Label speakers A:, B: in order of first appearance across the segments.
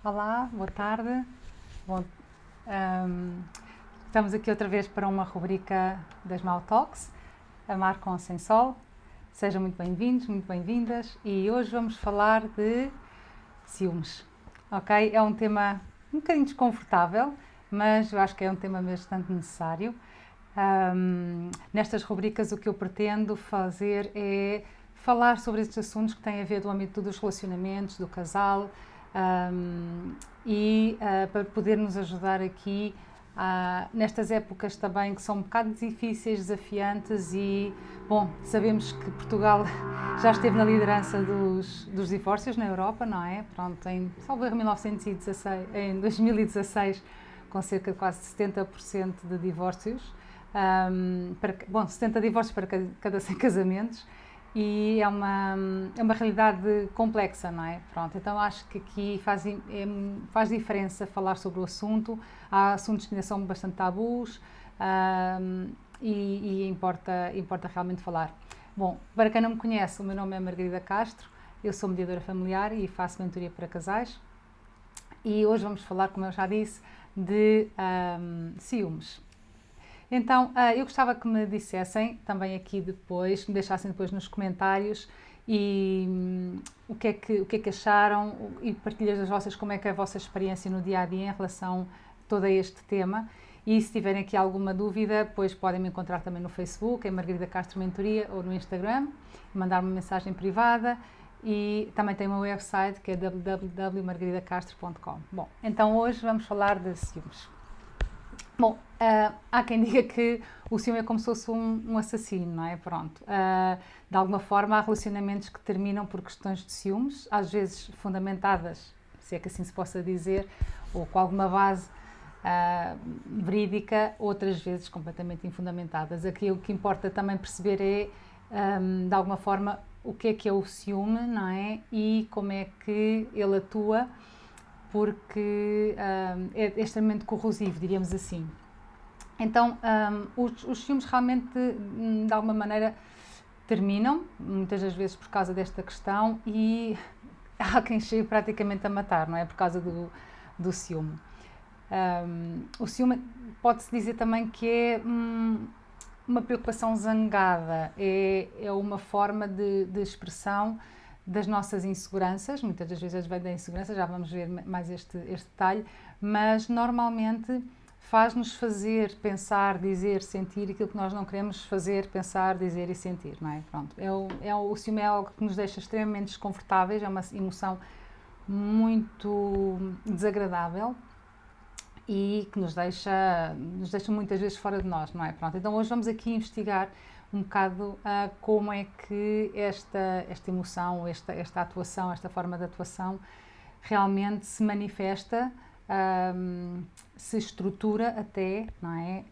A: Olá, boa tarde. Bom, ahm, estamos aqui outra vez para uma rubrica das Mal Talks, Amar com ou Sem Sol. Sejam muito bem-vindos, muito bem-vindas e hoje vamos falar de ciúmes. Ok? É um tema um bocadinho desconfortável, mas eu acho que é um tema bastante necessário. Nestas rubricas o que eu pretendo fazer é falar sobre estes assuntos que têm a ver do âmbito dos relacionamentos, do casal, para poder nos ajudar aqui nestas épocas também que são um bocado difíceis, desafiantes e, bom, sabemos que Portugal já esteve na liderança dos divórcios na Europa, não é? Pronto, salvo erro, 1916, em 2016, com cerca de quase 70% de divórcios. 70 divórcios para cada 100 casamentos e é uma realidade complexa, não é? Pronto, então acho que aqui faz diferença falar sobre o assunto. Há assuntos que ainda são bastante tabus e importa realmente falar. Bom, para quem não me conhece, o meu nome é Margarida Castro, eu sou mediadora familiar e faço mentoria para casais e hoje vamos falar, como eu já disse, de ciúmes. Então, eu gostava que me dissessem também aqui depois, que me deixassem depois nos comentários o que é que acharam e partilhas das vossas, como é que é a vossa experiência no dia-a-dia em relação a todo este tema. E se tiverem aqui alguma dúvida, depois podem me encontrar também no Facebook, em Margarida Castro Mentoria, ou no Instagram, mandar-me uma mensagem privada. E também tem o meu website, que é www.margaridacastro.com. Bom, então hoje vamos falar de ciúmes. Bom, há quem diga que o ciúme é como se fosse um assassino, não é? Pronto. De alguma forma, há relacionamentos que terminam por questões de ciúmes, às vezes fundamentadas, se é que assim se possa dizer, ou com alguma base verídica, outras vezes completamente infundamentadas. Aqui o que importa também perceber é, de alguma forma, o que é o ciúme, não é? E como é que ele atua, porque é extremamente corrosivo, diríamos assim. Então, os ciúmes realmente, de alguma maneira, terminam, muitas das vezes por causa desta questão, e há quem chegue praticamente a matar, não é? Por causa do ciúme. O ciúme pode-se dizer também que é uma preocupação zangada, é uma forma de expressão das nossas inseguranças, muitas das vezes vem da insegurança, já vamos ver mais este detalhe, mas normalmente faz-nos fazer, pensar, dizer, sentir aquilo que nós não queremos fazer, pensar, dizer e sentir, não é? Pronto, o ciúme é algo que nos deixa extremamente desconfortáveis, é uma emoção muito desagradável e que nos deixa muitas vezes fora de nós, não é? Pronto, então hoje vamos aqui investigar um bocado como é que esta emoção, esta atuação, esta forma de atuação realmente se manifesta, se estrutura até, não é?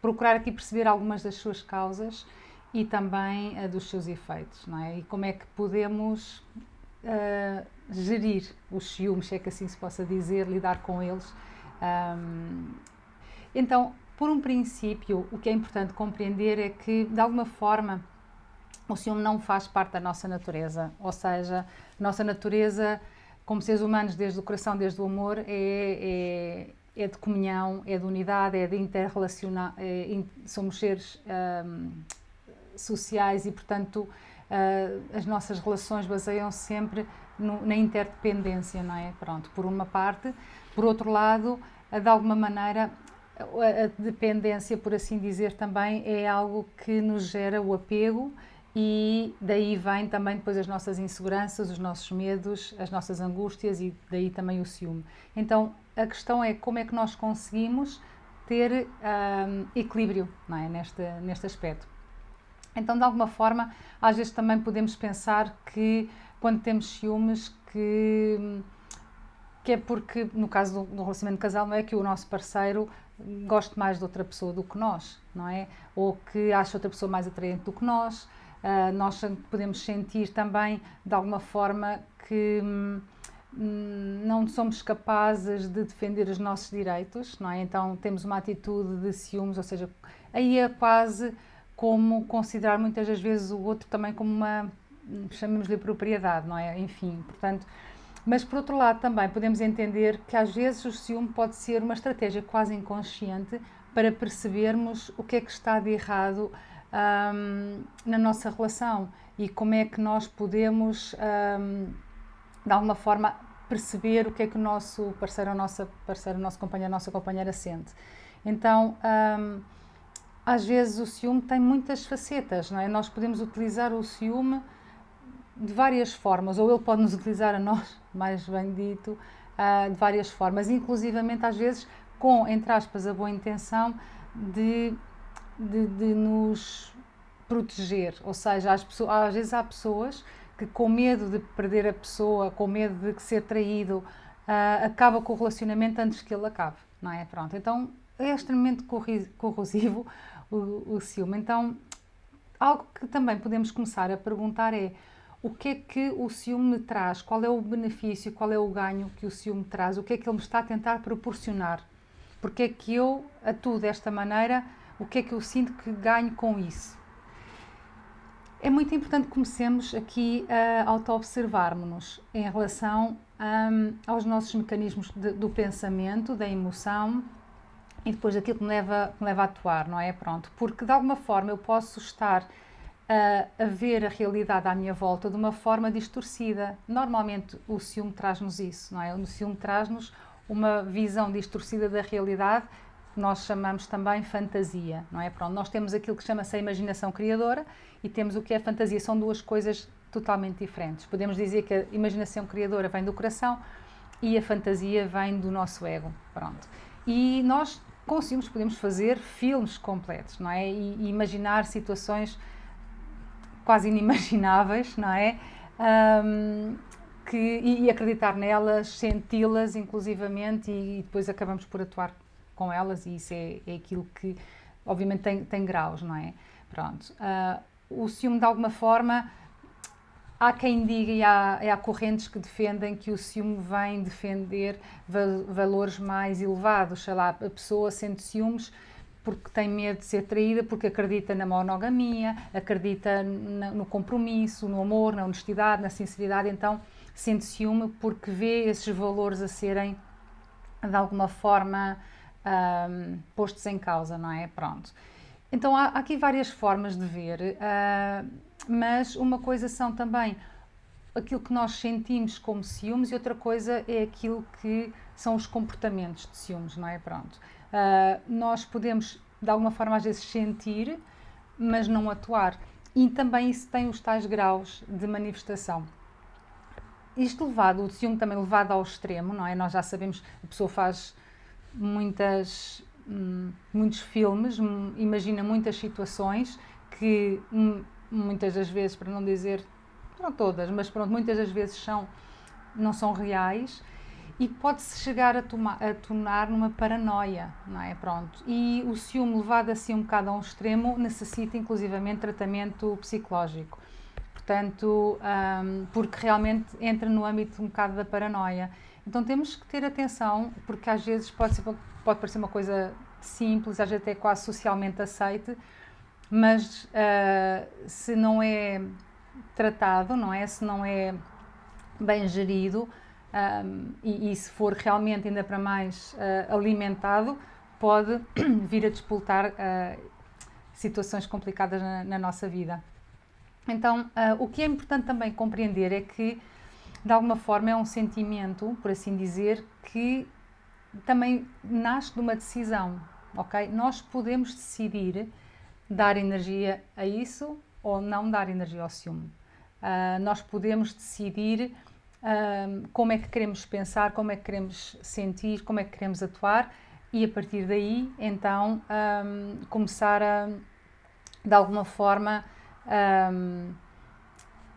A: Procurar aqui perceber algumas das suas causas e também dos seus efeitos, não é? E como é que podemos gerir os ciúmes, se é que assim se possa dizer, lidar com eles. Então, por um princípio, o que é importante compreender é que, de alguma forma, o ciúme não faz parte da nossa natureza. Ou seja, a nossa natureza, como seres humanos, desde o coração, desde o amor, é de comunhão, é de unidade, é de interrelacionar. Somos seres sociais e, portanto, as nossas relações baseiam-se sempre na interdependência, não é? Pronto, por uma parte. Por outro lado, de alguma maneira, a dependência, por assim dizer, também é algo que nos gera o apego e daí vem também depois as nossas inseguranças, os nossos medos, as nossas angústias e daí também o ciúme. Então, a questão é como é que nós conseguimos ter equilíbrio, não é? neste aspecto. Então, de alguma forma, às vezes também podemos pensar que quando temos ciúmes que é porque, no caso do relacionamento de casal, não é que o nosso parceiro goste mais de outra pessoa do que nós, não é? Ou que ache outra pessoa mais atraente do que nós. Nós podemos sentir também, de alguma forma, que não somos capazes de defender os nossos direitos, não é? Então temos uma atitude de ciúmes, ou seja, aí é quase como considerar muitas das vezes o outro também como uma, chamemos-lhe propriedade, não é? Enfim, portanto, Mas, por outro lado, também podemos entender que às vezes o ciúme pode ser uma estratégia quase inconsciente para percebermos o que é que está de errado na nossa relação e como é que nós podemos, de alguma forma, perceber o que é que o nosso parceiro, a nossa parceira, o nosso companheiro, a nossa companheira sente. Então, às vezes o ciúme tem muitas facetas, não é? Nós podemos utilizar o ciúme de várias formas, ou ele pode nos utilizar a nós, mais bem dito, de várias formas, inclusivamente às vezes com, entre aspas, a boa intenção de nos proteger, ou seja, às vezes há pessoas que com medo de perder a pessoa, com medo de ser traído, acaba com o relacionamento antes que ele acabe, não é? Pronto, então é extremamente corrosivo o ciúme. Então, algo que também podemos começar a perguntar é: o que é que o ciúme me traz? Qual é o benefício, qual é o ganho que o ciúme traz? O que é que ele me está a tentar proporcionar? Porque é que eu atuo desta maneira? O que é que eu sinto que ganho com isso? É muito importante que comecemos aqui a auto-observarmos-nos em relação aos nossos mecanismos do pensamento, da emoção e depois daquilo que me leva a atuar, não é? Pronto, porque de alguma forma eu posso estar a ver a realidade à minha volta de uma forma distorcida. Normalmente o ciúme traz-nos isso, não é? O ciúme traz-nos uma visão distorcida da realidade, que nós chamamos também fantasia, não é? Pronto, nós temos aquilo que chama-se a imaginação criadora e temos o que é a fantasia. São duas coisas totalmente diferentes. Podemos dizer que a imaginação criadora vem do coração e a fantasia vem do nosso ego, pronto. E nós, com o ciúmes, podemos fazer filmes completos, não é? E imaginar situações quase inimagináveis, não é? E acreditar nelas, senti-las inclusivamente e depois acabamos por atuar com elas, e isso é aquilo que obviamente tem graus, não é? Pronto. O ciúme, de alguma forma, há quem diga e há correntes que defendem que o ciúme vem defender valores mais elevados, sei lá, a pessoa sente ciúmes porque tem medo de ser traída, porque acredita na monogamia, acredita no compromisso, no amor, na honestidade, na sinceridade, então sente ciúme porque vê esses valores a serem, de alguma forma, postos em causa, não é? Pronto. Então há aqui várias formas de ver, mas uma coisa são também aquilo que nós sentimos como ciúmes e outra coisa é aquilo que são os comportamentos de ciúmes, não é? Pronto. Nós podemos, de alguma forma, às vezes sentir, mas não atuar. E também isso tem os tais graus de manifestação. Isto levado, o ciúme também levado ao extremo, não é? Nós já sabemos, a pessoa faz muitos filmes, imagina muitas situações que muitas das vezes, para não dizer, não todas, mas pronto, muitas das vezes não são reais e pode-se chegar a tornar numa paranoia, não é? Pronto. E o ciúme levado assim um bocado a um extremo necessita inclusivamente tratamento psicológico. Portanto, porque realmente entra no âmbito um bocado da paranoia. Então temos que ter atenção, porque às vezes pode parecer uma coisa simples, às vezes até quase socialmente aceite, mas se não é tratado, não é? Se não é bem gerido e se for realmente ainda para mais alimentado, pode vir a despoltar situações complicadas na nossa vida. Então, o que é importante também compreender é que, de alguma forma, é um sentimento, por assim dizer, que também nasce de uma decisão, ok? Nós podemos decidir dar energia a isso ou não dar energia ao ciúme. Nós podemos decidir como é que queremos pensar, como é que queremos sentir, como é que queremos atuar e, a partir daí, então, começar de alguma forma,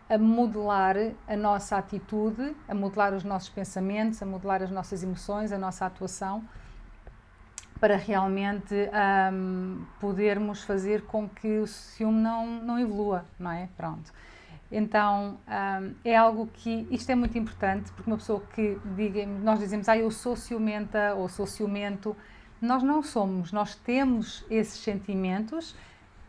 A: a modelar a nossa atitude, a modelar os nossos pensamentos, a modelar as nossas emoções, a nossa atuação, para realmente podermos fazer com que o ciúme não evolua, não é? Pronto. Então, é algo que, isto é muito importante, porque uma pessoa que nós dizemos, eu sou ciumenta ou sou ciumento, nós não somos, nós temos esses sentimentos,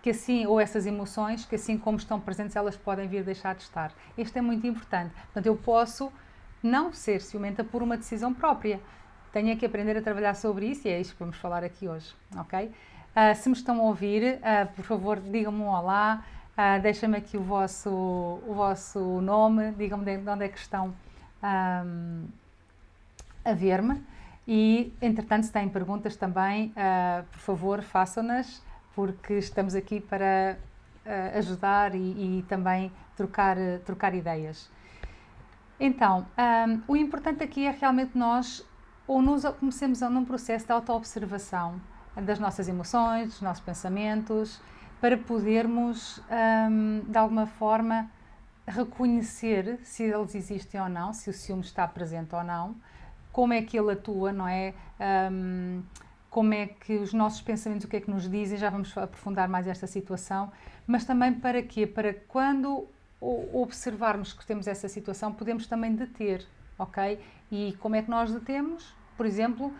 A: que assim, ou essas emoções, que assim como estão presentes, elas podem vir deixar de estar. Isto é muito importante. Portanto, eu posso não ser ciumenta por uma decisão própria. Tenho que aprender a trabalhar sobre isso e é isto que vamos falar aqui hoje, ok? Se me estão a ouvir, por favor, digam-me um olá, deixem-me aqui o vosso nome, digam-me de onde é que estão a ver-me e, entretanto, se têm perguntas também, por favor, façam-nas, porque estamos aqui para ajudar e também trocar ideias. Então, o importante aqui é realmente nós comecemos num processo de auto-observação das nossas emoções, dos nossos pensamentos, para podermos, de alguma forma, reconhecer se eles existem ou não, se o ciúme está presente ou não, como é que ele atua, não é? Como é que os nossos pensamentos, o que é que nos dizem, já vamos aprofundar mais esta situação, mas também para quê? Para quando observarmos que temos essa situação, podemos também deter, ok? E como é que nós detemos? Por exemplo,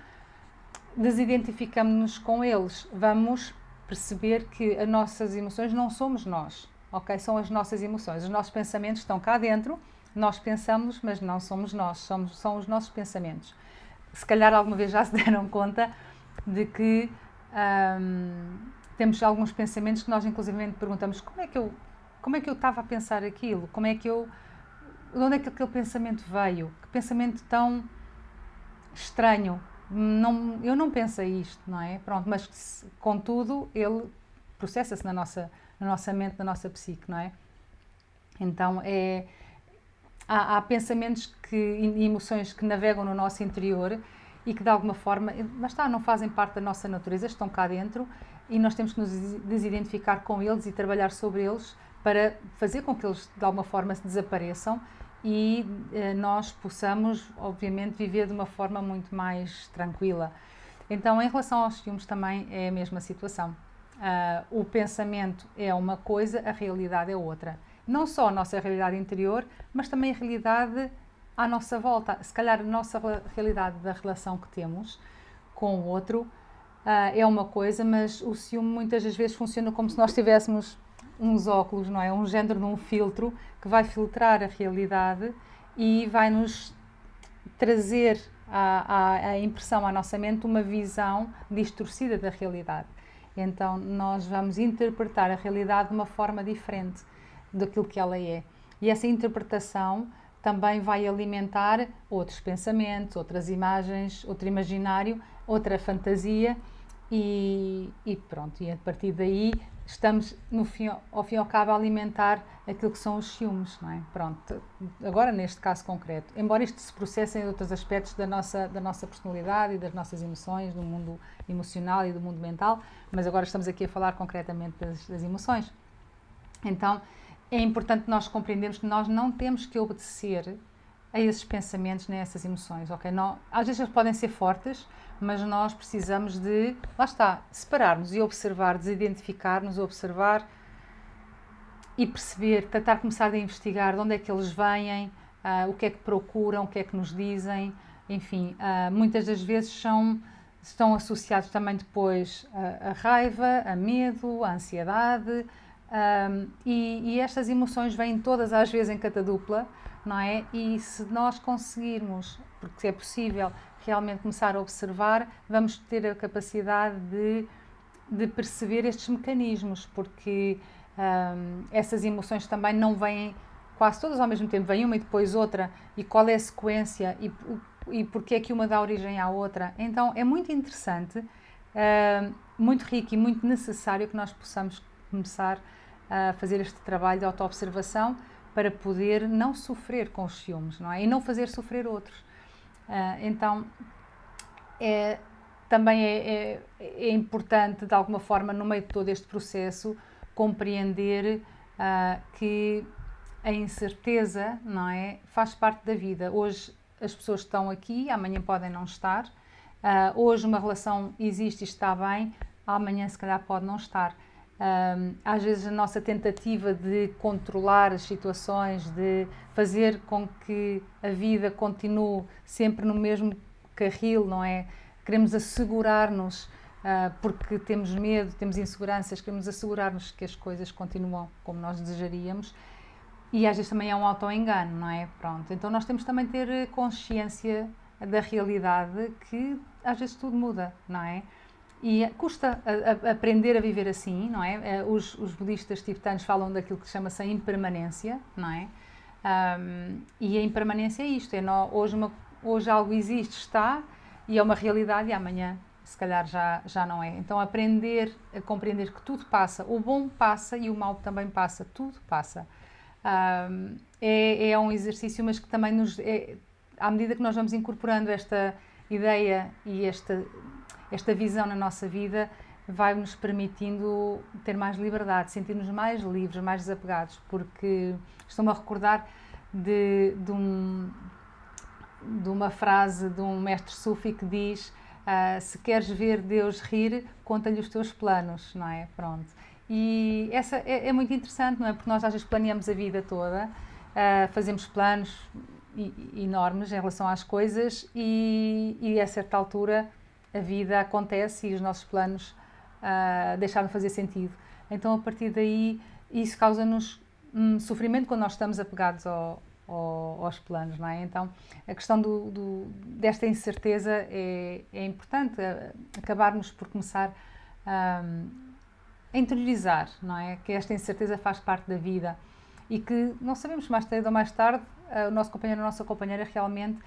A: desidentificamos-nos com eles, vamos perceber que as nossas emoções não somos nós, ok? São as nossas emoções, os nossos pensamentos estão cá dentro, nós pensamos, mas não somos nós, são os nossos pensamentos. Se calhar alguma vez já se deram conta de que temos alguns pensamentos que nós inclusive perguntamos como é que eu estava a pensar aquilo, de onde é que aquele pensamento veio, que pensamento tão estranho, eu não pensei isto, não é? Pronto, mas contudo ele processa-se na nossa mente, na nossa psique, não é? Então há pensamentos e emoções que navegam no nosso interior e que de alguma forma, não fazem parte da nossa natureza, estão cá dentro e nós temos que nos desidentificar com eles e trabalhar sobre eles para fazer com que eles de alguma forma se desapareçam e nós possamos, obviamente, viver de uma forma muito mais tranquila. Então, em relação aos ciúmes também é a mesma situação. O pensamento é uma coisa, a realidade é outra. Não só a nossa realidade interior, mas também a realidade à nossa volta. Se calhar a nossa realidade da relação que temos com o outro é uma coisa, mas o ciúme muitas das vezes funciona como se nós tivéssemos uns óculos, não é? Um género de um filtro que vai filtrar a realidade e vai nos trazer a impressão à nossa mente uma visão distorcida da realidade. Então nós vamos interpretar a realidade de uma forma diferente daquilo que ela é. E essa interpretação também vai alimentar outros pensamentos, outras imagens, outro imaginário, outra fantasia e pronto. E a partir daí estamos, ao fim e ao cabo, a alimentar aquilo que são os ciúmes, não é? Pronto. Agora, neste caso concreto, embora isto se processe em outros aspectos da nossa personalidade e das nossas emoções, do mundo emocional e do mundo mental, mas agora estamos aqui a falar concretamente das emoções. Então, é importante nós compreendermos que nós não temos que obedecer a esses pensamentos nem a essas emoções, ok? Não, às vezes eles podem ser fortes, mas nós precisamos de, lá está, separar-nos e observar, desidentificar-nos, observar e perceber, tentar começar a investigar de onde é que eles vêm, o que é que procuram, o que é que nos dizem, enfim, muitas das vezes estão associados também depois a raiva, a medo, a ansiedade, e estas emoções vêm todas às vezes em catadupla, não é? E se nós conseguirmos, porque é possível realmente começar a observar, vamos ter a capacidade de perceber estes mecanismos, porque essas emoções também não vêm quase todas ao mesmo tempo, vem uma e depois outra, e qual é a sequência e porque é que uma dá origem à outra. Então é muito interessante, muito rico e muito necessário que nós possamos começar a fazer este trabalho de autoobservação para poder não sofrer com os ciúmes, não é? E não fazer sofrer outros. Então, também é importante, de alguma forma, no meio de todo este processo, compreender que a incerteza, não é, faz parte da vida. Hoje as pessoas estão aqui, amanhã podem não estar. Hoje uma relação existe e está bem, amanhã se calhar pode não estar. Às vezes a nossa tentativa de controlar as situações, de fazer com que a vida continue sempre no mesmo carril, não é? Queremos assegurar-nos, porque temos medo, temos inseguranças, queremos assegurar-nos que as coisas continuam como nós desejaríamos E às vezes também é um auto-engano, não é? Pronto, então nós temos também de ter consciência da realidade que às vezes tudo muda, não é? E custa aprender a viver assim, não é? Os budistas tibetanos falam daquilo que chama-se a impermanência, não é? E a impermanência é isto, hoje algo existe, está, e é uma realidade, e amanhã se calhar já não é. Então aprender a compreender que tudo passa, o bom passa e o mau também passa, tudo passa. É um exercício, mas que também à medida que nós vamos incorporando esta ideia e esta visão na nossa vida, vai-nos permitindo ter mais liberdade, sentir-nos mais livres, mais desapegados, porque estou-me a recordar de uma frase de um mestre sufi que diz: se queres ver Deus rir, conta-lhe os teus planos, não é? Pronto. E essa é muito interessante, não é? Porque nós às vezes planeamos a vida toda, fazemos planos enormes em relação às coisas e a certa altura a vida acontece e os nossos planos deixaram de fazer sentido. Então, a partir daí, isso causa-nos sofrimento quando nós estamos apegados aos planos, não é? Então, a questão desta incerteza é importante, acabarmos por começar a interiorizar, não é? Que esta incerteza faz parte da vida e que não sabemos, mais cedo ou mais tarde, o nosso companheiro ou a nossa companheira realmente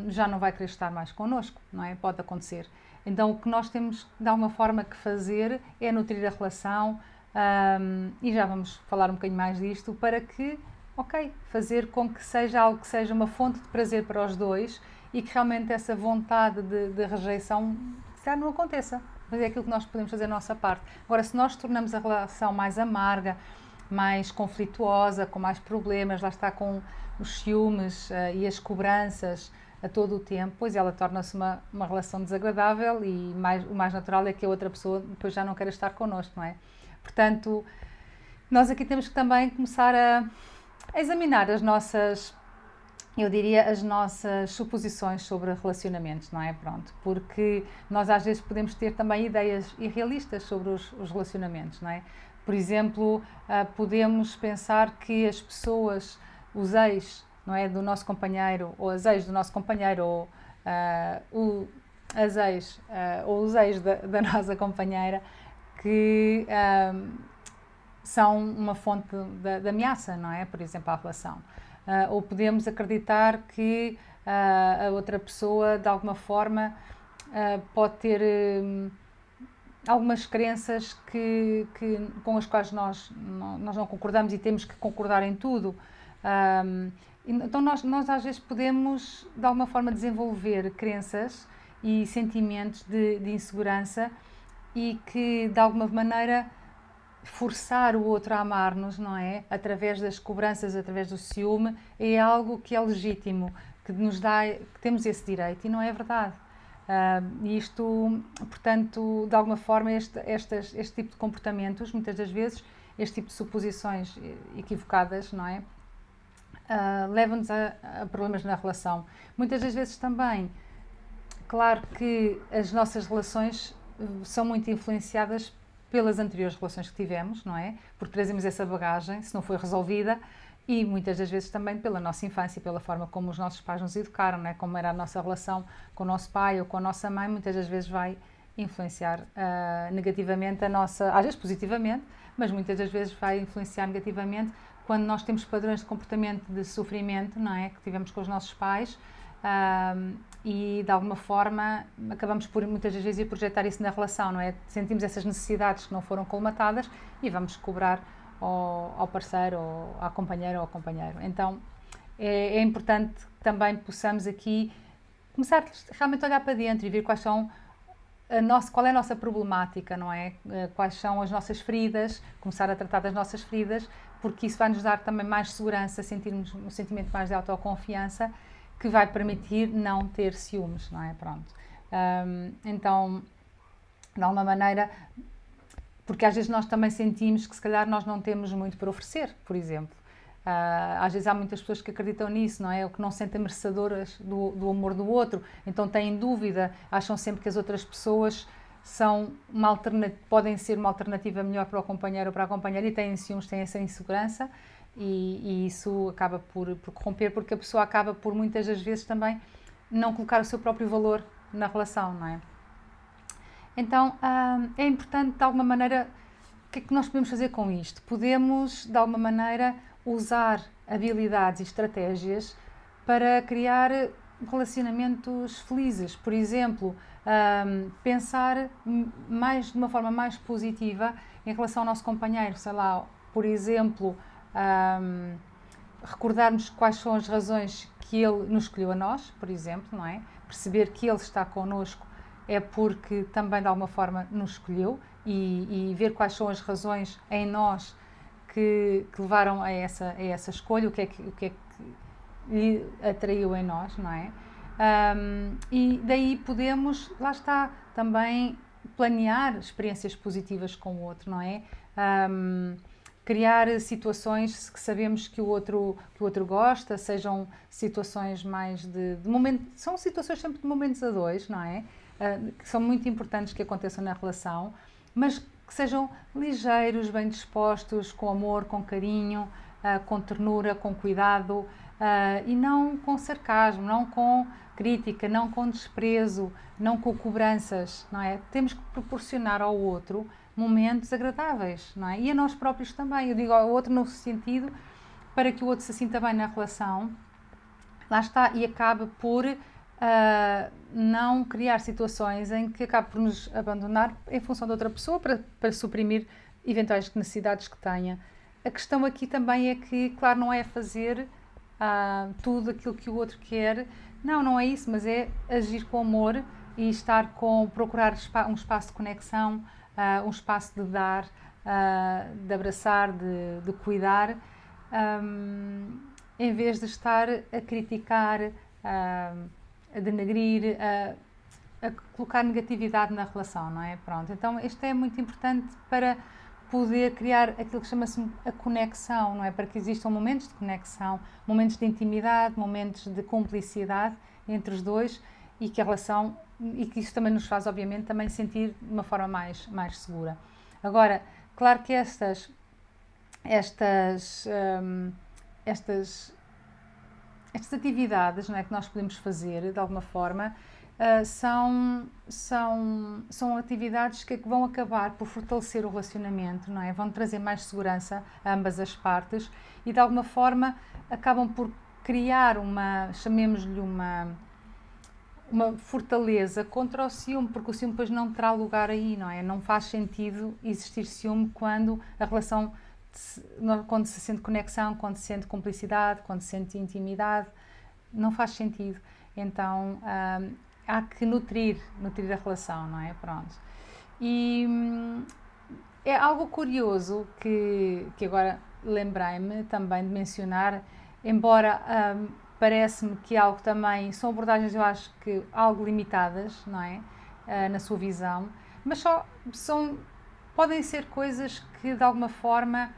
A: já não vai querer estar mais connosco, não é? Pode acontecer. Então, o que nós temos, de alguma forma, que fazer é nutrir a relação, e já vamos falar um bocadinho mais disto, para que, fazer com que seja algo que seja uma fonte de prazer para os dois e que realmente essa vontade de rejeição, se calhar, não aconteça. Mas é aquilo que nós podemos fazer a nossa parte. Agora, se nós tornamos a relação mais amarga, mais conflituosa, com mais problemas, lá está com os ciúmes e as cobranças a todo o tempo, pois ela torna-se uma relação desagradável e o mais natural é que a outra pessoa depois já não queira estar connosco, não é? Portanto, nós aqui temos que também começar a examinar as nossas suposições sobre relacionamentos, não é? Pronto, porque nós às vezes podemos ter também ideias irrealistas sobre os relacionamentos, não é? Por exemplo, podemos pensar que as pessoas, os ex, não é, do nosso companheiro, ou as ex do nosso companheiro, ou as ex, ou os ex da nossa companheira, que são uma fonte de ameaça, não é? Por exemplo, à relação. Ou podemos acreditar que a outra pessoa, de alguma forma, pode ter algumas crenças com as quais nós não concordamos e temos que concordar em tudo. Então nós às vezes podemos, de alguma forma, desenvolver crenças e sentimentos de insegurança e que, de alguma maneira, forçar o outro a amar-nos, não é? Através das cobranças, através do ciúme, é algo que é legítimo, que temos esse direito, e não é verdade. Isto, portanto, de alguma forma, este tipo de comportamentos, muitas das vezes, este tipo de suposições equivocadas, não é? Levam-nos a problemas na relação. Muitas das vezes também, claro que as nossas relações são muito influenciadas pelas anteriores relações que tivemos, não é? Porque trazemos essa bagagem, se não foi resolvida, e muitas das vezes também pela nossa infância, pela forma como os nossos pais nos educaram, não é? Como era a nossa relação com o nosso pai ou com a nossa mãe, muitas das vezes vai influenciar negativamente a nossa, às vezes positivamente, mas muitas das vezes vai influenciar negativamente quando nós temos padrões de comportamento de sofrimento, não é? Que tivemos com os nossos pais, e de alguma forma acabamos por muitas das vezes projetar isso na relação, não é? Sentimos essas necessidades que não foram colmatadas e vamos cobrar ao parceiro, ou à companheira ou ao companheiro. Então é importante que também possamos aqui começar realmente a olhar para dentro e ver qual é a nossa problemática, não é? Quais são as nossas feridas, começar a tratar das nossas feridas, porque isso vai nos dar também mais segurança, sentirmos um sentimento mais de autoconfiança, que vai permitir não ter ciúmes, não é? Pronto. Então, de alguma maneira, porque às vezes nós também sentimos que se calhar nós não temos muito para oferecer, por exemplo. Às vezes há muitas pessoas que acreditam nisso, não é? Ou que não se sentem merecedoras do amor do outro, então têm dúvida, acham sempre que as outras pessoas podem ser uma alternativa melhor para o companheiro ou para a companheira e têm ciúmes, têm essa insegurança, E isso acaba por corromper, porque a pessoa acaba por muitas das vezes também não colocar o seu próprio valor na relação, não é? Então, é importante, de alguma maneira, o que é que nós podemos fazer com isto? Podemos, de alguma maneira, usar habilidades e estratégias para criar relacionamentos felizes. Por exemplo, pensar de uma forma mais positiva em relação ao nosso companheiro. Sei lá, por exemplo, recordarmos quais são as razões que ele nos escolheu a nós, por exemplo, não é? Perceber que ele está connosco é porque também de alguma forma nos escolheu e ver quais são as razões em nós que levaram a essa escolha, o que é que lhe atraiu em nós, não é? E daí podemos, lá está, também planear experiências positivas com o outro, não é? Criar situações que sabemos que o outro gosta, sejam situações mais de momento, são situações sempre de momentos a dois, não é? Que são muito importantes que aconteçam na relação, mas que sejam ligeiros, bem dispostos, com amor, com carinho, com ternura, com cuidado, e não com sarcasmo, não com crítica, não com desprezo, não com cobranças, não é? Temos que proporcionar ao outro momentos agradáveis, não é? E a nós próprios também. Eu digo ao outro no sentido para que o outro se sinta bem na relação, lá está, e acabe por não criar situações em que acabe por nos abandonar em função de outra pessoa para suprimir eventuais necessidades que tenha. A questão aqui também é que, claro, não é fazer tudo aquilo que o outro quer, não é isso, mas é agir com amor e procurar um espaço de conexão, um espaço de dar, de abraçar, de cuidar, em vez de estar a criticar, a denegrir, a colocar negatividade na relação, não é? Pronto, então isto é muito importante para poder criar aquilo que chama-se a conexão, não é? Para que existam momentos de conexão, momentos de intimidade, momentos de cumplicidade entre os dois e que a relação, e que isso também nos faz, obviamente, também sentir de uma forma mais segura. Agora, claro que estas atividades, não é, que nós podemos fazer, de alguma forma, são atividades que vão acabar por fortalecer o relacionamento, não é? Vão trazer mais segurança a ambas as partes e, de alguma forma, acabam por criar chamemos-lhe uma fortaleza contra o ciúme, porque o ciúme depois não terá lugar aí, não é? Não faz sentido existir ciúme quando a relação, quando se sente conexão, quando se sente cumplicidade, quando se sente intimidade, não faz sentido. Então, há que nutrir a relação, não é? Pronto. E é algo curioso que agora lembrei-me também de mencionar, embora parece-me que algo também, são abordagens, eu acho que algo limitadas, não é? Na sua visão, mas podem ser coisas que de alguma forma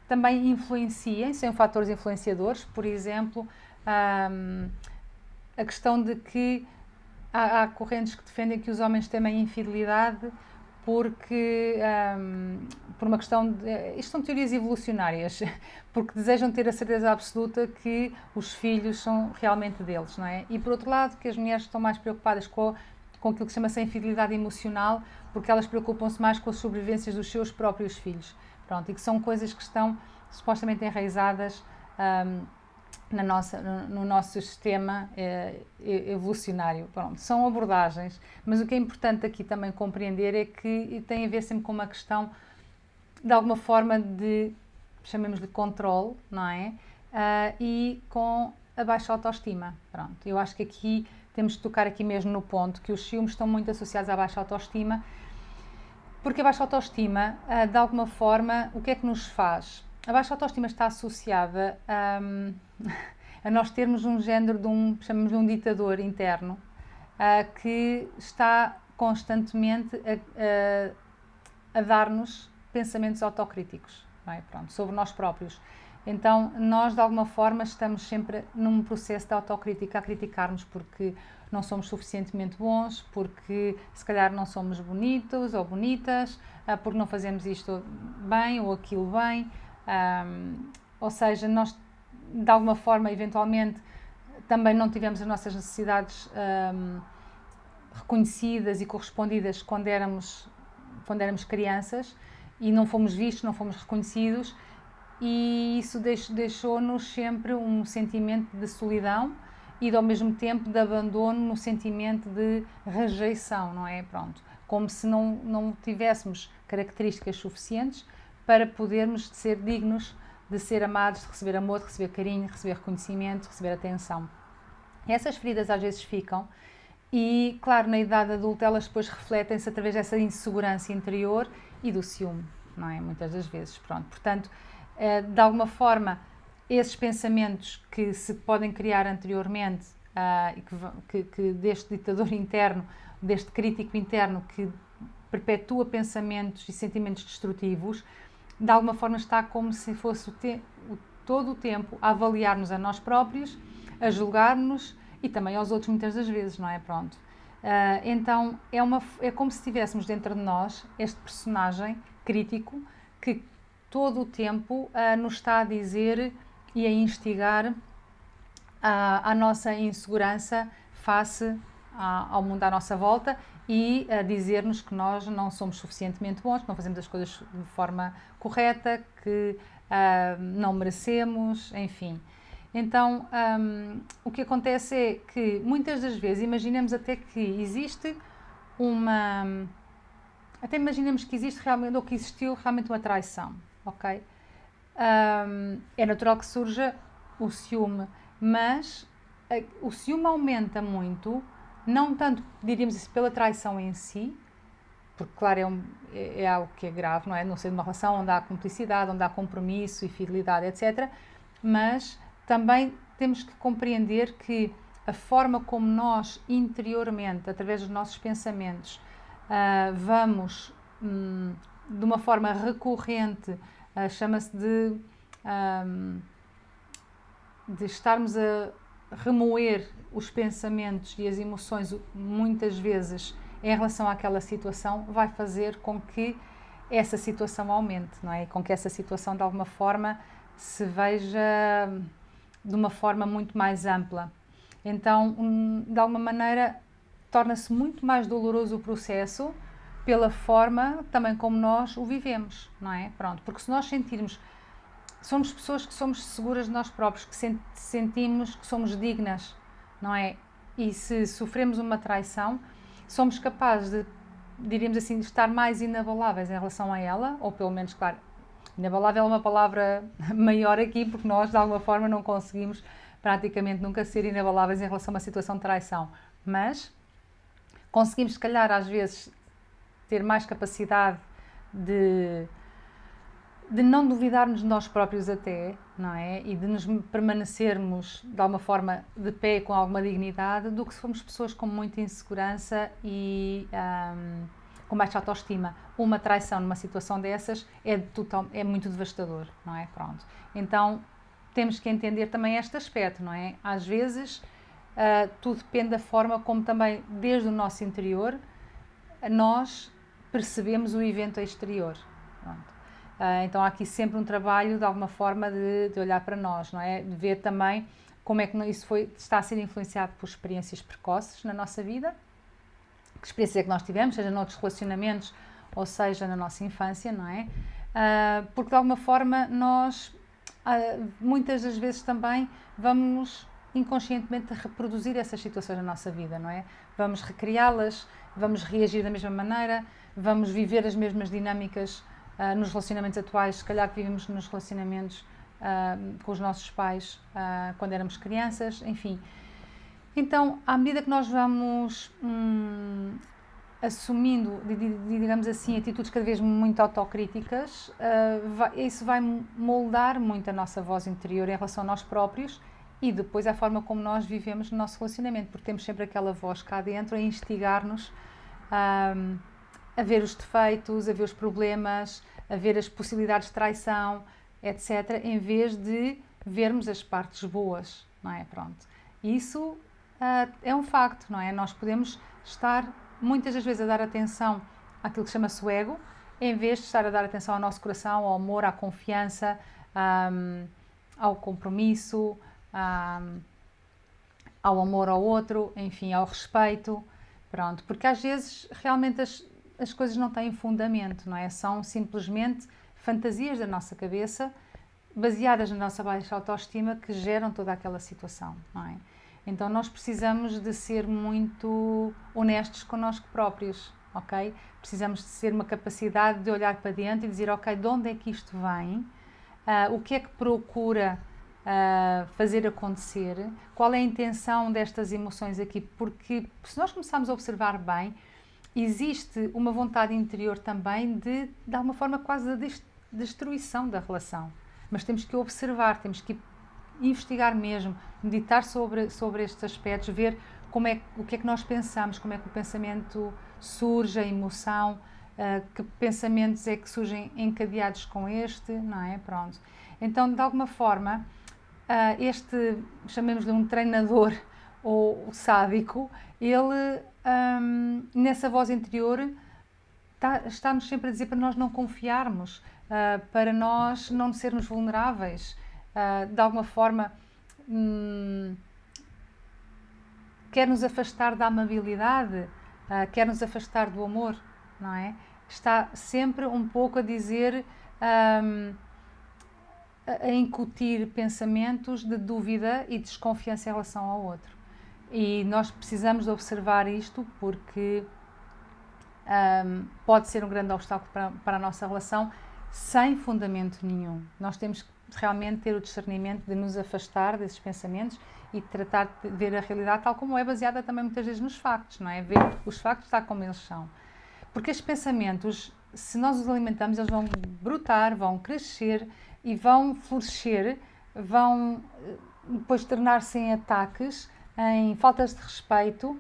A: também influenciem, são fatores influenciadores, por exemplo, a questão de que há correntes que defendem que os homens temem a infidelidade porque, por uma questão isto são teorias evolucionárias, porque desejam ter a certeza absoluta que os filhos são realmente deles, não é? E por outro lado, que as mulheres estão mais preocupadas com aquilo que chama-se a infidelidade emocional, porque elas preocupam-se mais com as sobrevivências dos seus próprios filhos. Pronto, e que são coisas que estão supostamente enraizadas no nosso sistema evolucionário. Pronto, são abordagens, mas o que é importante aqui também compreender é que tem a ver sempre com uma questão, de alguma forma, chamemos-lhe controle, não é? E com a baixa autoestima. Pronto, eu acho que aqui temos de tocar aqui mesmo no ponto que os ciúmes estão muito associados à baixa autoestima, porque a baixa autoestima, de alguma forma, o que é que nos faz? A baixa autoestima está associada a nós termos um género chamamos de um ditador interno, que está constantemente a dar-nos pensamentos autocríticos, não é? Pronto, sobre nós próprios. Então, nós, de alguma forma, estamos sempre num processo de autocrítica, a criticar-nos porque não somos suficientemente bons, porque se calhar não somos bonitos ou bonitas, porque não fazemos isto bem ou aquilo bem. Ou seja, nós, de alguma forma, eventualmente, também não tivemos as nossas necessidades reconhecidas e correspondidas quando éramos crianças e não fomos vistos, não fomos reconhecidos, e isso deixou-nos sempre um sentimento de solidão e ao mesmo tempo de abandono, no sentimento de rejeição, não é? Pronto, como se não tivéssemos características suficientes para podermos ser dignos de ser amados, de receber amor, de receber carinho, de receber reconhecimento, de receber atenção. E essas feridas às vezes ficam e, claro, na idade adulta elas depois refletem-se através dessa insegurança interior e do ciúme, não é? Muitas das vezes, pronto. Portanto, de alguma forma, esses pensamentos que se podem criar anteriormente, que deste ditador interno, deste crítico interno que perpetua pensamentos e sentimentos destrutivos, de alguma forma está como se fosse todo o tempo a avaliar-nos a nós próprios, a julgar-nos e também aos outros muitas das vezes, não é? Pronto. Então é como se tivéssemos dentro de nós este personagem crítico que todo o tempo nos está a dizer e a instigar a nossa insegurança face ao mundo à nossa volta e a dizer-nos que nós não somos suficientemente bons, que não fazemos as coisas de forma correta, que não merecemos, enfim. Então, o que acontece é que muitas das vezes imaginamos até que existe até imaginamos que existe realmente, ou que existiu realmente uma traição, ok? É natural que surja o ciúme, mas o ciúme aumenta muito, não tanto, diríamos isso, pela traição em si, porque, claro, é algo que é grave, não é? Não ser uma relação onde há cumplicidade, onde há compromisso e fidelidade, etc. Mas também temos que compreender que a forma como nós, interiormente, através dos nossos pensamentos, vamos, de uma forma recorrente, chama-se de estarmos a remoer os pensamentos e as emoções muitas vezes em relação àquela situação, vai fazer com que essa situação aumente, não é? Com que essa situação de alguma forma se veja de uma forma muito mais ampla. Então, de alguma maneira, torna-se muito mais doloroso o processo pela forma também como nós o vivemos, não é? Pronto, porque se nós sentirmos, somos pessoas que somos seguras de nós próprios, que sentimos que somos dignas, não é? E se sofremos uma traição, somos capazes de, diríamos assim, de estar mais inabaláveis em relação a ela, ou pelo menos, claro, inabalável é uma palavra maior aqui, porque nós, de alguma forma, não conseguimos praticamente nunca ser inabaláveis em relação a uma situação de traição, mas conseguimos, se calhar, às vezes, ter mais capacidade de não duvidarmos de nós próprios até, não é? E de nos permanecermos, de alguma forma, de pé com alguma dignidade, do que se formos pessoas com muita insegurança e com baixa autoestima. Uma traição numa situação dessas é muito devastador, não é? Pronto. Então, temos que entender também este aspecto, não é? Às vezes, tudo depende da forma como também, desde o nosso interior, nós percebemos o evento exterior. Pronto. Então há aqui sempre um trabalho, de alguma forma, de olhar para nós, não é? De ver também como é que isso está a ser influenciado por experiências precoces na nossa vida, que experiências é que nós tivemos, seja noutros relacionamentos ou seja na nossa infância, não é? Porque de alguma forma nós, muitas das vezes também, vamos inconscientemente reproduzir essas situações na nossa vida, não é? Vamos recriá-las, vamos reagir da mesma maneira, vamos viver as mesmas dinâmicas nos relacionamentos atuais, se calhar que vivemos nos relacionamentos com os nossos pais quando éramos crianças, enfim. Então, à medida que nós vamos assumindo, digamos assim, atitudes cada vez muito autocríticas, isso vai moldar muito a nossa voz interior em relação a nós próprios e depois a forma como nós vivemos no nosso relacionamento, porque temos sempre aquela voz cá dentro a instigar-nos a ver os defeitos, a ver os problemas, a ver as possibilidades de traição, etc., em vez de vermos as partes boas, não é? Pronto. Isso é um facto, não é? Nós podemos estar muitas das vezes a dar atenção àquilo que chama-se o ego, em vez de estar a dar atenção ao nosso coração, ao amor, à confiança, ao compromisso, ao amor ao outro, enfim, ao respeito, pronto. Porque às vezes realmente as coisas não têm fundamento, não é? São simplesmente fantasias da nossa cabeça, baseadas na nossa baixa autoestima, que geram toda aquela situação, não é? Então nós precisamos de ser muito honestos connosco próprios, ok? Precisamos de ser uma capacidade de olhar para dentro e dizer, ok, de onde é que isto vem? O que é que procura fazer acontecer? Qual é a intenção destas emoções aqui? Porque se nós começarmos a observar bem, existe uma vontade interior também de alguma forma, quase a destruição da relação. Mas temos que observar, temos que investigar mesmo, meditar sobre estes aspectos, ver o que é que nós pensamos, como é que o pensamento surge, a emoção, que pensamentos é que surgem encadeados com este, não é? Pronto. Então, de alguma forma, chamemos-lhe um treinador ou sádico, ele, nessa voz interior, está-nos sempre a dizer para nós não confiarmos, para nós não sermos vulneráveis, de alguma forma quer nos afastar da amabilidade, quer nos afastar do amor, não é? Está sempre um pouco a dizer, a incutir pensamentos de dúvida e desconfiança em relação ao outro. E nós precisamos de observar isto porque pode ser um grande obstáculo para a nossa relação sem fundamento nenhum. Nós temos que realmente ter o discernimento de nos afastar desses pensamentos e tratar de ver a realidade tal como é, baseada também muitas vezes nos factos, não é? Ver os factos tal como eles são. Porque estes pensamentos, se nós os alimentamos, eles vão brotar, vão crescer e vão florescer, vão depois tornar-se em ataques, em faltas de respeito,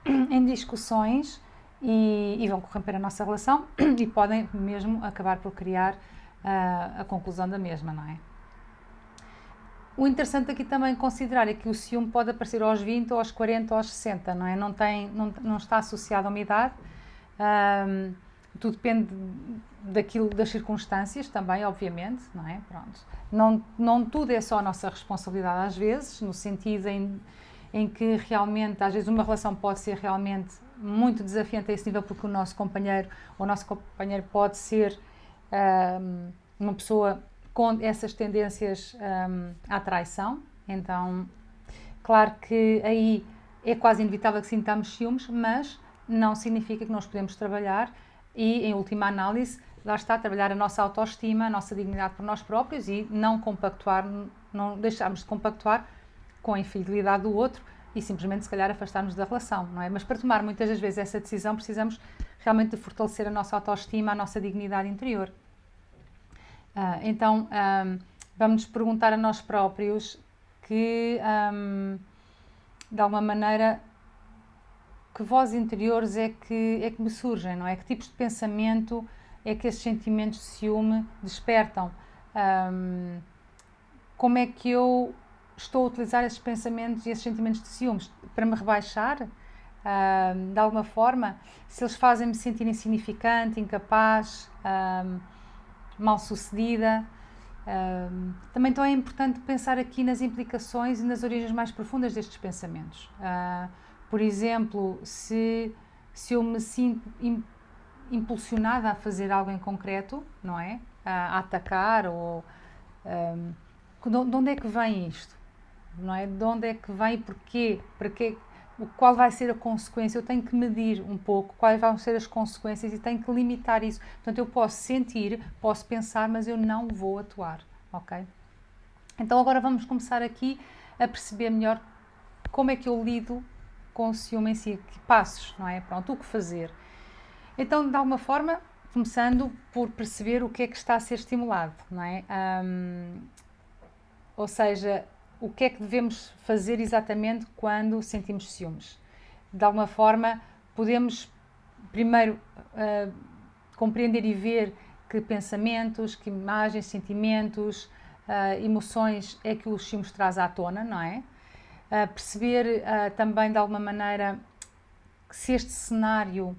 A: em discussões e vão corromper a nossa relação e podem mesmo acabar por criar a conclusão da mesma, não é? O interessante aqui também considerar é que o ciúme pode aparecer aos 20, aos 40, aos 60, não é? Não está associado a uma idade, tudo depende das circunstâncias também, obviamente, não é? Pronto. Não tudo é só a nossa responsabilidade às vezes, no sentido em que realmente, às vezes uma relação pode ser realmente muito desafiante a esse nível porque o nosso companheiro pode ser uma pessoa com essas tendências à traição. Então, claro que aí é quase inevitável que sintamos ciúmes, mas não significa que nós podemos trabalhar e, em última análise, lá está, trabalhar a nossa autoestima, a nossa dignidade por nós próprios e não deixarmos de compactuar com a infidelidade do outro e simplesmente, se calhar, afastarmos da relação, não é? Mas para tomar muitas das vezes essa decisão precisamos realmente de fortalecer a nossa autoestima, a nossa dignidade interior. Então, vamos nos perguntar a nós próprios que, de alguma maneira, que vozes interiores é que me surgem, não é? Que tipos de pensamento é que esses sentimentos de ciúme despertam? Como é que eu estou a utilizar esses pensamentos e esses sentimentos de ciúmes para me rebaixar? De alguma forma, se eles fazem-me sentir insignificante, incapaz, mal-sucedida. Também então é importante pensar aqui nas implicações e nas origens mais profundas destes pensamentos. Por exemplo, se eu me sinto impulsionada a fazer algo em concreto, não é? A atacar ou... de onde é que vem isto? Não é? De onde é que vem e porquê? Qual vai ser a consequência? Eu tenho que medir um pouco quais vão ser as consequências e tenho que limitar isso. Portanto, eu posso sentir, posso pensar, mas eu não vou atuar, ok? Então agora vamos começar aqui a perceber melhor como é que eu lido com o ciúme em si, que passos, não é? Pronto, o que fazer? Então, de alguma forma, começando por perceber o que é que está a ser estimulado, não é? Ou seja, o que é que devemos fazer exatamente quando sentimos ciúmes? De alguma forma, podemos primeiro compreender e ver que pensamentos, que imagens, sentimentos, emoções é que os ciúmes traz à tona, não é? Perceber também de alguma maneira que se este cenário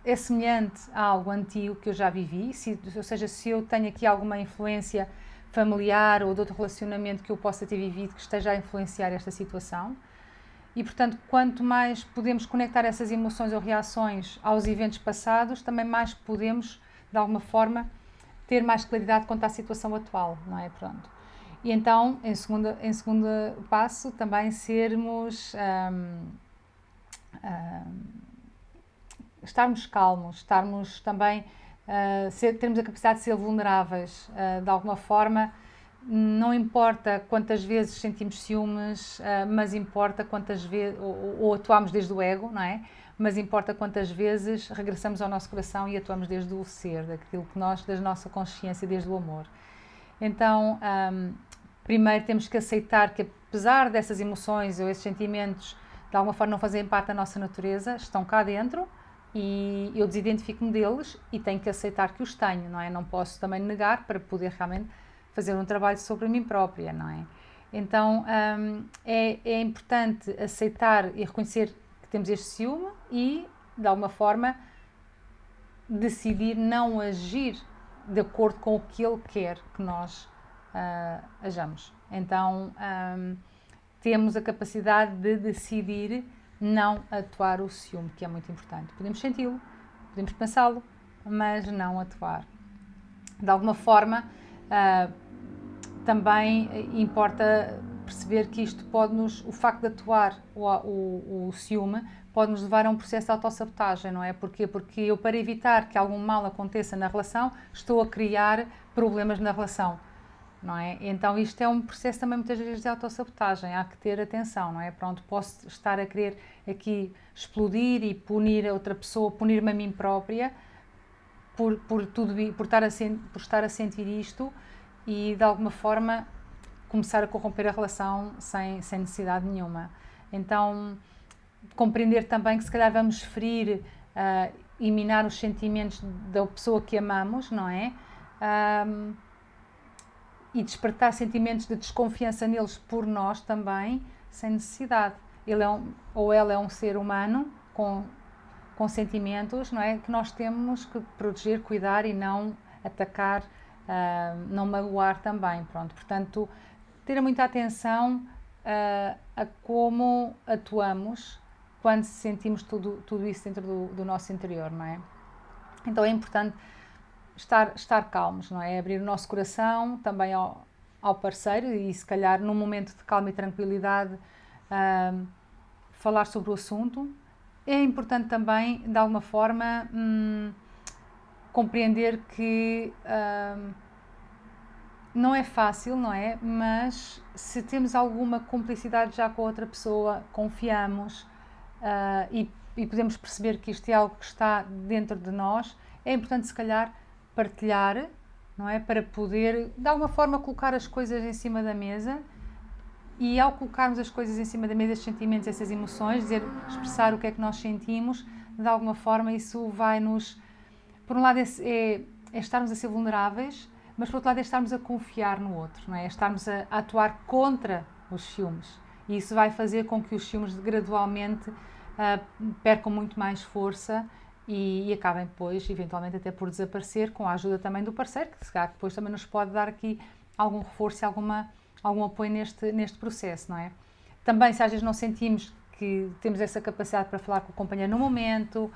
A: é semelhante a algo antigo que eu já vivi, ou seja, se eu tenho aqui alguma influência familiar ou de outro relacionamento que eu possa ter vivido que esteja a influenciar esta situação. E, portanto, quanto mais podemos conectar essas emoções ou reações aos eventos passados, também mais podemos, de alguma forma, ter mais claridade quanto à situação atual, não é? Pronto. E então, em segundo passo, também estarmos calmos, estarmos também, termos a capacidade de ser vulneráveis, de alguma forma. Não importa quantas vezes sentimos ciúmes, mas importa quantas vezes, ou atuamos desde o ego, não é? Mas importa quantas vezes regressamos ao nosso coração e atuamos desde o ser, daquilo que da nossa consciência, desde o amor. Então, primeiro temos que aceitar que apesar dessas emoções ou esses sentimentos de alguma forma não fazerem parte da nossa natureza, estão cá dentro e eu desidentifico-me deles e tenho que aceitar que os tenho, não é? Não posso também negar para poder realmente fazer um trabalho sobre mim própria, não é? Então, é importante aceitar e reconhecer que temos este ciúme e, de alguma forma, decidir não agir de acordo com o que ele quer que nós hajamos. Então, temos a capacidade de decidir não atuar o ciúme, que é muito importante. Podemos senti-lo, podemos pensá-lo, mas não atuar. De alguma forma, também importa perceber que isto o facto de atuar o ciúme pode-nos levar a um processo de autossabotagem, não é? Porquê? Porque eu, para evitar que algum mal aconteça na relação, estou a criar problemas na relação, não é? Então isto é um processo também muitas vezes de autossabotagem, há que ter atenção, não é? Pronto, posso estar a querer aqui explodir e punir a outra pessoa, punir-me a mim própria por estar a sentir isto e de alguma forma começar a corromper a relação sem necessidade nenhuma. Então, compreender também que se calhar vamos ferir e minar os sentimentos da pessoa que amamos, não é? E despertar sentimentos de desconfiança neles por nós também, sem necessidade. Ele ou ela é um ser humano com sentimentos, não é? Que nós temos que proteger, cuidar e não atacar, não magoar também, pronto. Portanto, ter muita atenção a como atuamos quando sentimos tudo isso dentro do nosso interior, não é? Então é importante estar calmos, não é? Abrir o nosso coração também ao parceiro e se calhar num momento de calma e tranquilidade falar sobre o assunto. É importante também, de alguma forma, compreender que não é fácil, não é? Mas se temos alguma cumplicidade já com a outra pessoa, confiamos e podemos perceber que isto é algo que está dentro de nós, é importante se calhar partilhar, não é? Para poder, de alguma forma, colocar as coisas em cima da mesa e ao colocarmos as coisas em cima da mesa, esses sentimentos, essas emoções, expressar o que é que nós sentimos, de alguma forma isso vai-nos, por um lado é estarmos a ser vulneráveis, mas por outro lado é estarmos a confiar no outro, não é? Estarmos a atuar contra os ciúmes e isso vai fazer com que os ciúmes gradualmente percam muito mais força e acabem depois, eventualmente até por desaparecer, com a ajuda também do parceiro, que se calhar depois também nos pode dar aqui algum reforço e algum apoio neste processo, não é? Também, se às vezes não sentimos que temos essa capacidade para falar com o companheiro no momento,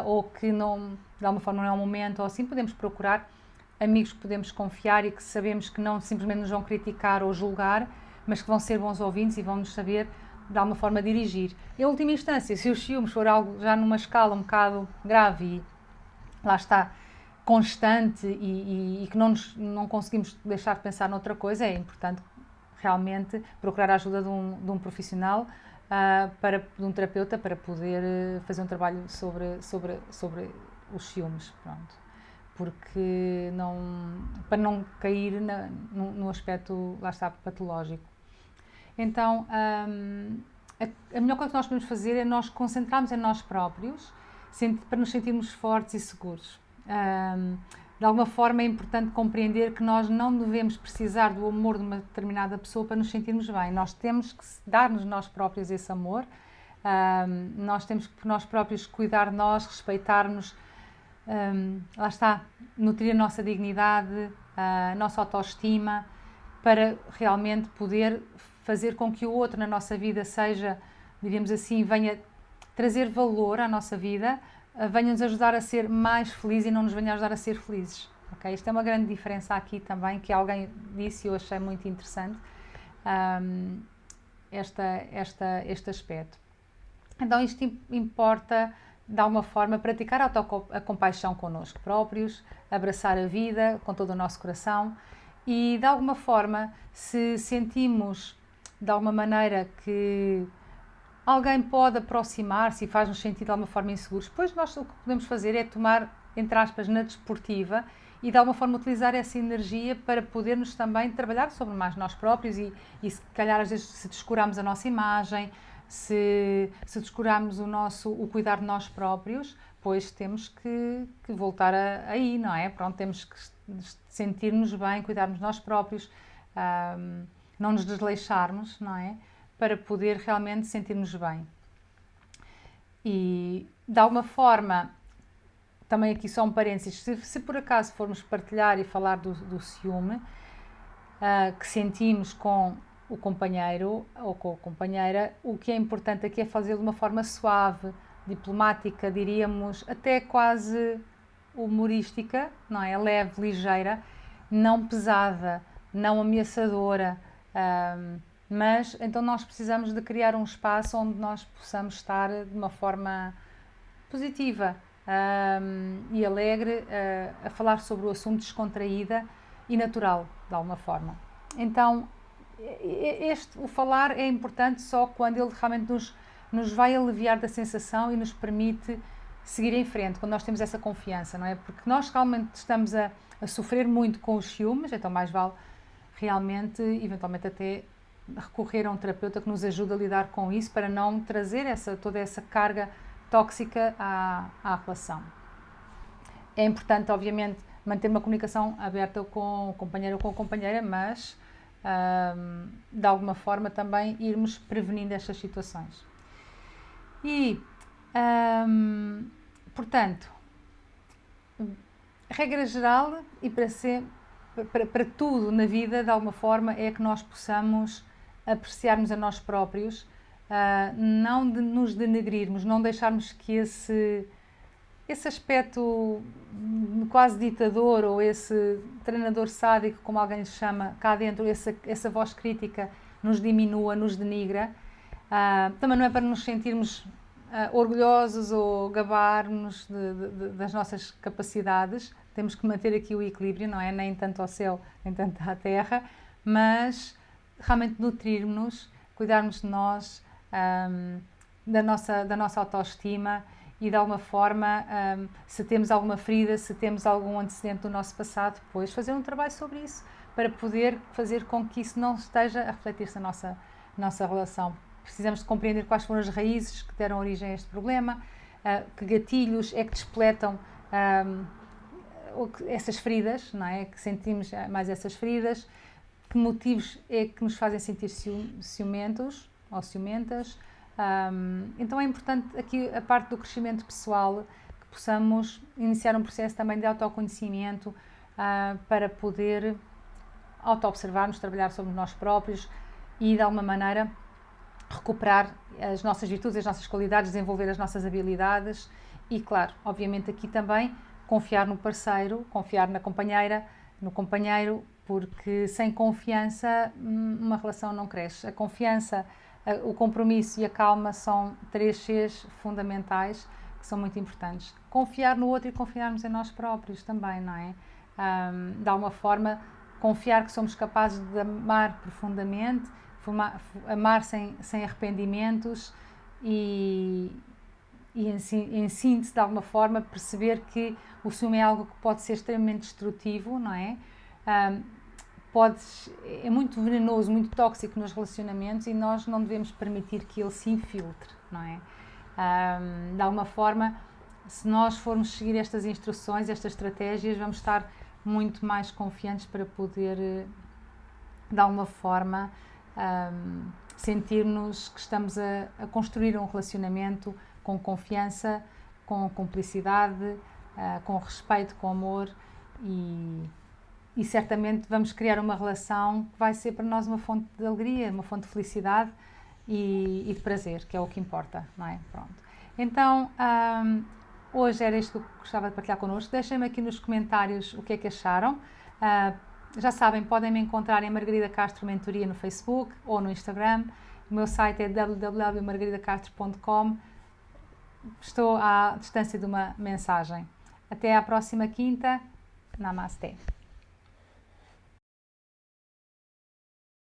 A: ou que não, de alguma forma não é um momento, ou assim, podemos procurar amigos que podemos confiar e que sabemos que não simplesmente nos vão criticar ou julgar, mas que vão ser bons ouvintes e vão nos saber de alguma forma dirigir. Em última instância, se os ciúmes for algo já numa escala um bocado grave e lá está, constante e que não conseguimos deixar de pensar noutra coisa, é importante realmente procurar a ajuda de um profissional, de um terapeuta, para poder fazer um trabalho sobre os ciúmes, pronto. Porque para não cair no aspecto, lá está, patológico. Então, a melhor coisa que nós podemos fazer é nós concentrarmos em nós próprios, para nos sentirmos fortes e seguros. De alguma forma é importante compreender que nós não devemos precisar do amor de uma determinada pessoa para nos sentirmos bem. Nós temos que dar-nos nós próprios esse amor, nós temos que nós próprios cuidar de nós, respeitar-nos, lá está, nutrir a nossa dignidade, a nossa autoestima, para realmente poder fazer com que o outro na nossa vida seja, diríamos assim, venha trazer valor à nossa vida, venha-nos ajudar a ser mais felizes e não nos venha ajudar a ser felizes. Okay? Isto é uma grande diferença aqui também, que alguém disse e eu achei muito interessante, este aspecto. Então isto importa, de alguma forma, praticar a compaixão connosco próprios, abraçar a vida com todo o nosso coração e, de alguma forma, se sentimos, de alguma maneira, que alguém pode aproximar-se e faz-nos sentir de alguma forma inseguros, depois nós o que podemos fazer é tomar, entre aspas, na desportiva e de alguma forma utilizar essa energia para podermos também trabalhar sobre mais nós próprios e se calhar às vezes se descurarmos a nossa imagem, se descurarmos o cuidar de nós próprios, pois temos que voltar aí, não é? Pronto, temos que sentir-nos bem, cuidarmos de nós próprios, não nos desleixarmos, não é? Para poder realmente sentir-nos bem. E, de alguma forma, também aqui só um parênteses, se por acaso formos partilhar e falar do ciúme que sentimos com o companheiro ou com a companheira, o que é importante aqui é fazê-lo de uma forma suave, diplomática, diríamos, até quase humorística, não é? Leve, ligeira, não pesada, não ameaçadora, mas então nós precisamos de criar um espaço onde nós possamos estar de uma forma positiva e alegre a falar sobre o assunto, descontraída e natural, de alguma forma. Então, o falar é importante só quando ele realmente nos vai aliviar da sensação e nos permite seguir em frente, quando nós temos essa confiança, não é? Porque nós realmente estamos a sofrer muito com os ciúmes, então mais vale realmente, eventualmente até recorrer a um terapeuta que nos ajude a lidar com isso para não trazer toda essa carga tóxica à relação. É importante, obviamente, manter uma comunicação aberta com o companheiro ou com a companheira, mas de alguma forma também irmos prevenindo estas situações. E, portanto, regra geral e para tudo na vida, de alguma forma, é que nós possamos apreciarmos a nós próprios, não nos denegrirmos, não deixarmos que esse aspecto quase ditador ou esse treinador sádico, como alguém lhe chama, cá dentro, essa voz crítica nos diminua, nos denigra. Também não é para nos sentirmos orgulhosos ou gabarmos das nossas capacidades. Temos que manter aqui o equilíbrio, não é? Nem tanto ao céu, nem tanto à terra, mas realmente nutrirmos-nos, cuidarmos de nós, da nossa autoestima e de alguma forma, se temos alguma ferida, se temos algum antecedente do nosso passado, depois fazer um trabalho sobre isso, para poder fazer com que isso não esteja a refletir-se na nossa relação. Precisamos de compreender quais foram as raízes que deram origem a este problema, que gatilhos é que despletam essas feridas, não é? Que sentimos mais essas feridas, que motivos é que nos fazem sentir ciumentos ou ciumentas. Então é importante aqui a parte do crescimento pessoal, que possamos iniciar um processo também de autoconhecimento para poder auto-observarmos, trabalhar sobre nós próprios e de alguma maneira recuperar as nossas virtudes, as nossas qualidades, desenvolver as nossas habilidades e, claro, obviamente aqui também confiar no parceiro, confiar na companheira, no companheiro, porque sem confiança uma relação não cresce. A confiança, o compromisso e a calma são 3 Cs fundamentais que são muito importantes. Confiar no outro e confiarmos em nós próprios também, não é? De alguma forma, confiar que somos capazes de amar profundamente, amar sem arrependimentos e em síntese, de alguma forma, perceber que o ciúme é algo que pode ser extremamente destrutivo, não é? É muito venenoso, muito tóxico nos relacionamentos e nós não devemos permitir que ele se infiltre, não é? De alguma forma, se nós formos seguir estas instruções, estas estratégias, vamos estar muito mais confiantes para poder, de alguma forma, sentir-nos que estamos a construir um relacionamento com confiança, com cumplicidade, com respeito, com amor e certamente vamos criar uma relação que vai ser para nós uma fonte de alegria, uma fonte de felicidade e de prazer, que é o que importa, não é? Pronto. Então, hoje era isto que eu gostava de partilhar connosco. Deixem-me aqui nos comentários o que é que acharam. Já sabem, podem me encontrar em Margarida Castro Mentoria no Facebook ou no Instagram. O meu site é www.margaridacastro.com. Estou à distância de uma mensagem. Até à próxima quinta. Namastê.